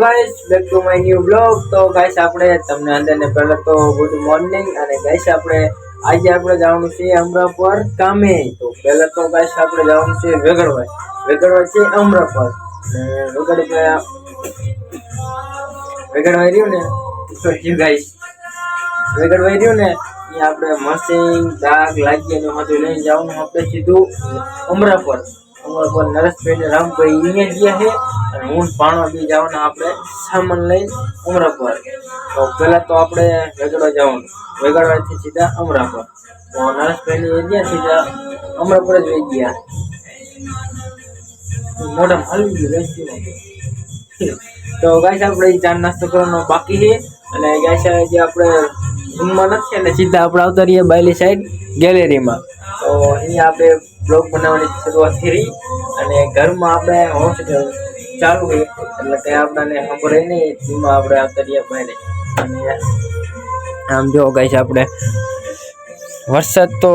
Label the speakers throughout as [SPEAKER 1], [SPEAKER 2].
[SPEAKER 1] Guys back to my new blog. તો guys આપણે તમને અંદરને પહેલા તો ગુડ મોર્નિંગ. અને ગાઈસ આજે આપણે જવાનું છે અમરાપર કામે. તો પહેલા તો ગાઈસ આપણે જવાનું છે વેગડવા છે અમરાપર. વેગડવા રહ્યું ને તો ગાઈસ વેગડવા રહ્યું ને એ આપણે મશીન દાગ લાગી અને બધું લઈને જવાનું આપણે સીધું અમરાપર. નરેશભાઈ ને રામભાઈ અહીંયા ગયા છે અને હું પાણવા બી જવાના આપણે સામાન લઈને અમરાપર. તો પહેલા તો આપણે વેગડવા જવાનું, વેગડવાથી સીધા અમરાપર. તો નરેશભાઈ ને ગયા સીધા અમરાપર જ વહી ગયા. મોઢા હલવી ગયું રેસ્ટમાં. તો ગાઈસ આપણે ચા નાસ્તો કરવાનો બાકી છે. અને ગાઈસ જે આપણે રૂમમાં નથી અને સીધા આપણે આવતા રહીએ બાયલી સાઈડ ગેલેરીમાં. તો અહીંયા આપણે બ્લોગ બનાવવાની શરૂઆત કરી. અને ઘરમાં આપણે હોમ થિયેટર ચાલુ હોય એટલે કંઈ આપણને ખબર નહીં. એમાં આપણે આવતા રહીએ બહાર. અને આમ જો ગાઈસ આપણે વરસાદ તો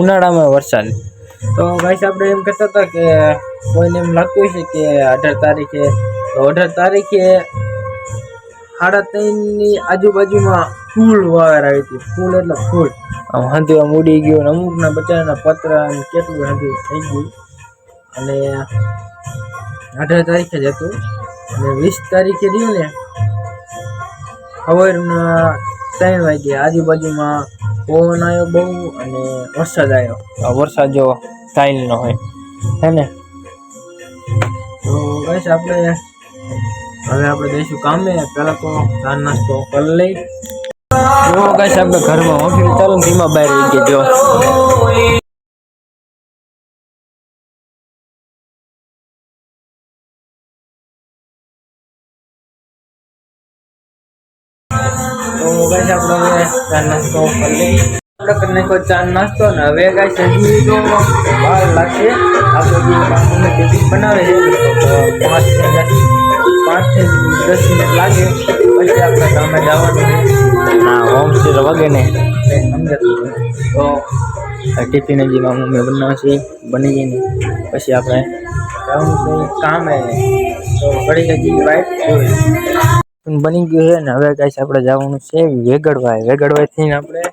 [SPEAKER 1] ઉનાળામાં વરસાદ. તો ગાઈસ આપણે એમ કહેતા હતા કે કોઈને એમ લાગતું હશે કે 18 તારીખે, તો 18 તારીખે 3:30ની આજુબાજુમાં ફૂલ વાવેર આવી હતી. ફૂલ એટલે ફૂલ આમ હાંધું આમ ઉડી ગયું. અમુકના બચારાના પત્ર કેટલું હાંધું થઈ ગયું. અને 18 તારીખે જ હતું. અને 20 તારીખે રહ્યું ને સવારના 3 વાગે આજુબાજુમાં પવન આવ્યો બહુ અને વરસાદ આવ્યો. વરસાદ જો સ્ટાઇલનો હોય હે ને. તો ગાઈસ આપણે જઈશું કામે. પહેલાં તો ચા નાસ્તો કરી લઈ. જો ગાઈસ આપણે ઘરમાં ઓફિસ ચાલુ ને ધીમા બહાર આવી ગયા. જો તો ગાઈસ આપણે હવે ચા નાસ્તો કરી લઈ. આપણે કરી નાખો ચા નાસ્તો ને હવે ગાઈસ હજી તો વાર લાગશે. આપણે જે ટિફિન બનાવે છે 5 થી 10 મિનિટ લાગે પછી આપણે કામે જવાનું. ના હોમ થિયેટર વગે ને સમજાતું. તો ટિફિન હજી મમ્મી બનાવશે, બની જાય ને પછી આપણે જવાનું છે કામે. તો ઘડી હજી વાઇટ બની ગયું છે ને હવે ગાઈસ આપણે જવાનું છે વેગડવાથી આપણે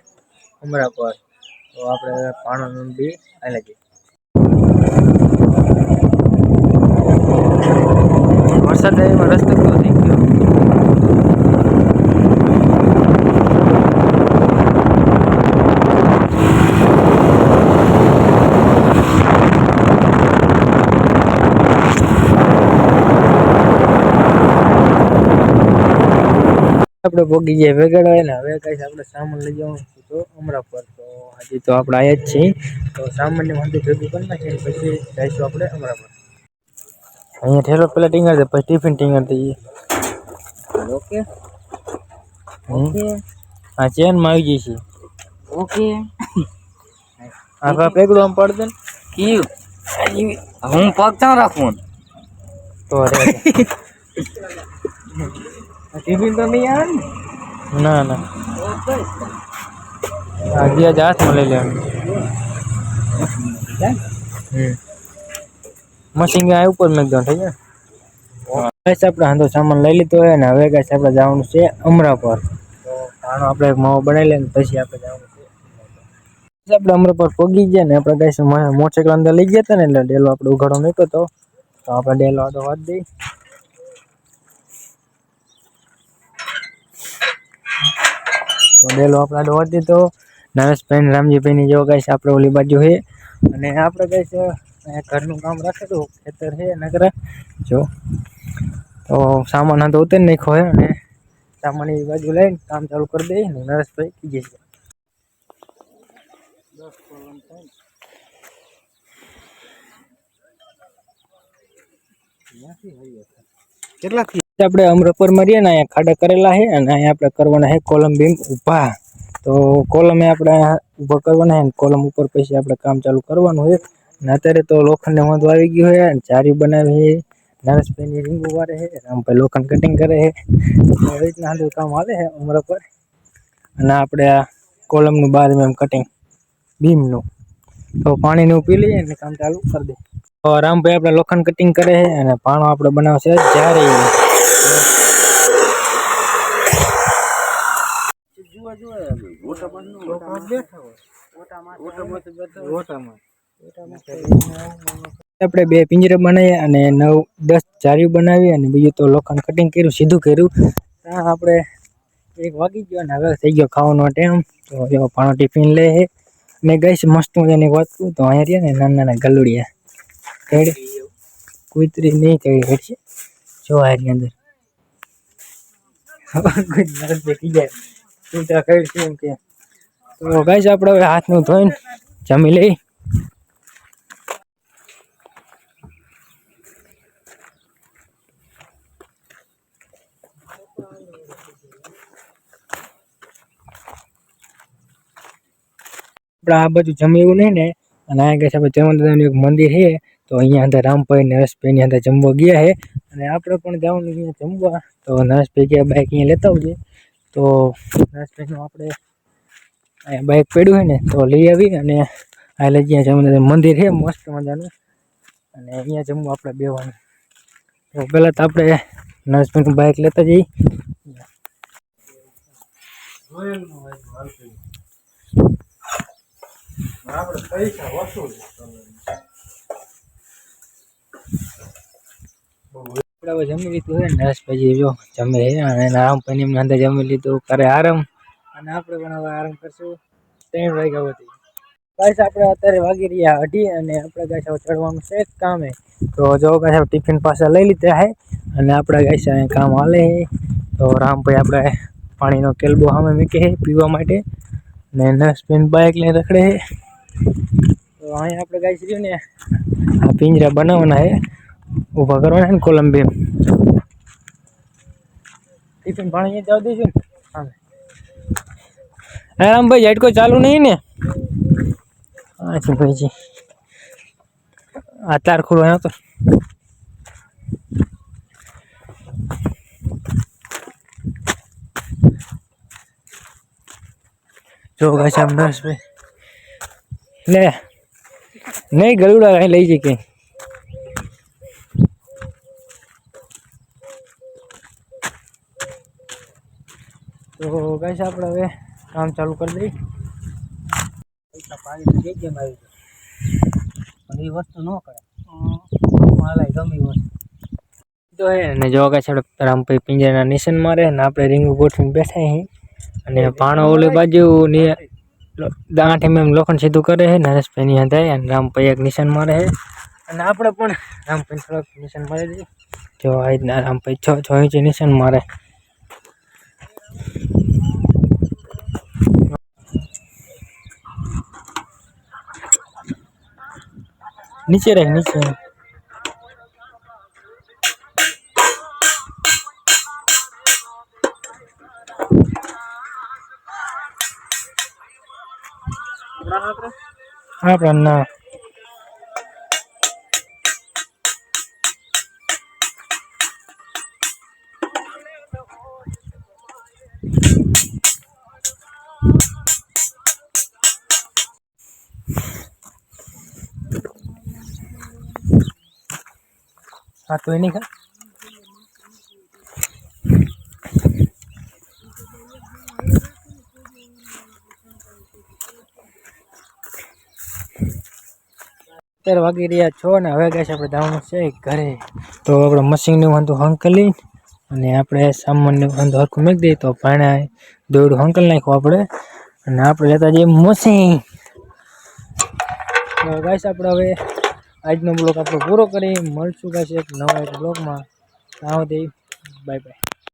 [SPEAKER 1] અમરાપર. તો આપણે પાણવાનું બી આવી ગઈ. વરસાદ એમાં રસ્તો કેવો થઈ ગયો. આપણે પોગી જઈએ વેગડવા ને હવે કઈ આપણે સામાન લઈ જવાનું તો અમરાપર. તો હજી તો આપણે આયા જ છીએ. તો સામાન્ય વાંધો ભેગું કરી નાખીએ પછી જઈશું આપણે અમરાપર. અહીંયા ઠેલો પેલા ટીંગર દે પછી ટિફિન ટીંગર દઈએ. ઓકે ઓકે હા ચેન માં આવી જઈશું. ઓકે આ પેગડું આમ પાડ દે ને. કયું હું પગ ચાં રાખું તો ટિફિન તો નહીં આવે ને. ના ના આજે હાથમાં લઈ લેવાનું. મશીન આ ઉપર મેં દઉં થઈ જાય. આપણે હાંધો સામાન લઈ લીધો હોય ને હવે ગાઈસ આપણે જવાનું છે અમરાપર. તો આનો આપણે માવો બનાવી લઈએ પછી આપણે જવાનું છે. આપણે અમરાપર પગી ગયા ને આપણે ગાઈસ મોટરસાઇકલ અંદર લઈ ગયા હતા ને એટલે ડેલો આપણે ઉઘાડો મૂક્યો હતો. તો આપણે ડેલો આડો વાળી દઈ. તો ડેલો આપણે આડો વાળી દીધો. નરેશભાઈ ને રામજીભાઈ ની જો ગાઈસ આપણે ઓલી બાજુ છે. અને આપણે ગાઈસ ઘરનું કામ રાખેલું ખેતર છે નકરા જો. તો સામાન તો ઉતરી નાખ્યો હોય અને સામાન એ બાજુ લઈને કામ ચાલુ કરી દઈએ ને નરેશભાઈ કીધે છે. કેટલા આપણે અમરાપર મરીએ ને અહીંયા ખાડા કરેલા છે અને અહીંયા આપણે કરવાના છે કોલમ બીમ ઊભા. તો કોલમે આપણે ઊભા કરવાના છે ને કોલમ ઉપર પછી આપણે કામ ચાલુ કરવાનું હોય. અને અત્યારે તો લોખંડને વાંધો આવી ગયો છે અને ચારી બનાવી છે. નરેશભાઈની રીંગુ વારે છે, રામભાઈ લોખંડ કટિંગ કરે છે. એવી રીતના હાલ કામ હાલે છે અમરાપર. અને આપણે આ કોલમનું 12 mm કટિંગ બીમનું. તો પાણીનું પી લઈએ ને કામ ચાલુ કરી દે. તો રામભાઈ આપણે લોખંડ કટિંગ કરે છે અને પાણો આપણે બનાવશે જારી. આપણે 2 પિંજરા બનાવ્યા અને 9-10 જારીઓ બનાવી અને બીજું તો લોખંડ કટિંગ કર્યું, સીધું કર્યું. ત્યાં આપણે 1 વાગી ગયો અને હવે થઈ ગયો ખાવાનો ટાઈમ. તો જો પાણો ટિફિન લે ને ગાઈસ મસ્ત મજાની વાત કહું તો અહીંયા રહ્યા ને નાના ગલુડિયા કુતરી નહીં કઈ છે જો આની અંદર નરસ બેઠી જાય કૂતરા કઈ છે એમ કે. તો ગાઈસ આપણે હવે હાથનું ધોઈને જમી લઈ. આપણે આ બધું જમ્યું નહીં ને અને આ ગયા આપણે ચમનદાદાનું એક મંદિર છે. તો અહીંયા અંદર રામભાઈ નરેશભાઈની અંદર જમવા ગયા છે અને આપણે પણ જવાનું અહીંયા જમવા. તો નરેશભાઈ ગયા બાઇક અહીંયા લેતા આવજે. તો નરેશભાઈનું આપણે અહીંયા બાઇક પડ્યું હોય ને તો લઈ આવી અને આ લઈ ગયા ચમનદાદા મંદિર છે મસ્ત મજાનું અને અહીંયા જમવા આપણે બેવાનું. તો પહેલાં તો આપણે નરેશભાઈનું બાઇક લેતા જઈએ. આપણે પૈસા વસૂલ આપણે જમી લીધું છે. નરેશભાઈ જો જમે અને રામભાઈ એમની અંદર જમી લીધું કરે આરામ અને આપણે પણ હવે આરામ કરશું. 3 વાગ્યા સુધી ગાઈસ આપણે અત્યારે વાગી રહ્યા 2:30 અને આપણે ગાઈસ હવે ચડવાનું છે કામે. તો જો ગાઈસ ટિફિન પાછા લઈ લીધા છે અને આપણે ગાઈસ અહીંયા કામ હાલે છે. તો રામભાઈ આપણે પાણીનો કેલબો સામે મૂકે છે પીવા માટે અને નરેશભાઈ બાઇક લઈને રખડે છે. તો અહીંયા આપણે ગાઈસ રહ્યું ને આ પિંજરા બનાવવાના છે, ઊભા કરવાના ને કોલંબી. ટિફિન પાણી જવા દઈશું ને હા રામભાઈ ઝટકો ચાલુ નહીં ને. હા ભાઈજી આ તાર ખુલવાનો હતો. જો ગાઈસ આમ નરેશભાઈ લે નહીં ગલુડા કઈ લઈ જઈ કઈ. તો ગાઈસ આપણે હવે કામ ચાલુ કરી દઈએ. પાણી થઈ ગયા મારી પણ એ વસ્તુ ન કરે હાલાય ગમે વસ્તુ તો હે ને. જો ગાઈસ આપણે રામભાઈ પિંજરાના નિશાન મારે ને આપણે રીંગ ગોઠવીને બેઠા અહીં અને પાણો ઓલી બાજુ ને 8 mm લોખંડ સીધું કરે છે. નરેશભાઈની અંદર અને રામભાઈ એક નિશાન મારે છે અને આપણે પણ રામભાઈ થોડોક નિશાન મારી દઈએ. જો આ રીતના રામભાઈ 6 ઇંચ નિશાન મારે. નીચે રાખ નીચે. આપણા ના હા તો એની ખા અત્યારે વાગી રહ્યા 6 ને હવે ગાઈસ આપણે જવાનું છે ઘરે. તો આપણે મશીનનું વાંધો હંકલી અને આપણે સામાનનું વાંધો હરખું મૂકી દઈએ. તો પાણા દોડું હંકલ નાખ્યું આપણે અને આપણે લેતા જઈએ મશીન. તો ગાઈસ આપણે હવે આજનો બ્લોગ આપણો પૂરો કરી મળશું ગાઈસ એક નવા બ્લોગમાં. ત્યાં સુધી બાય બાય.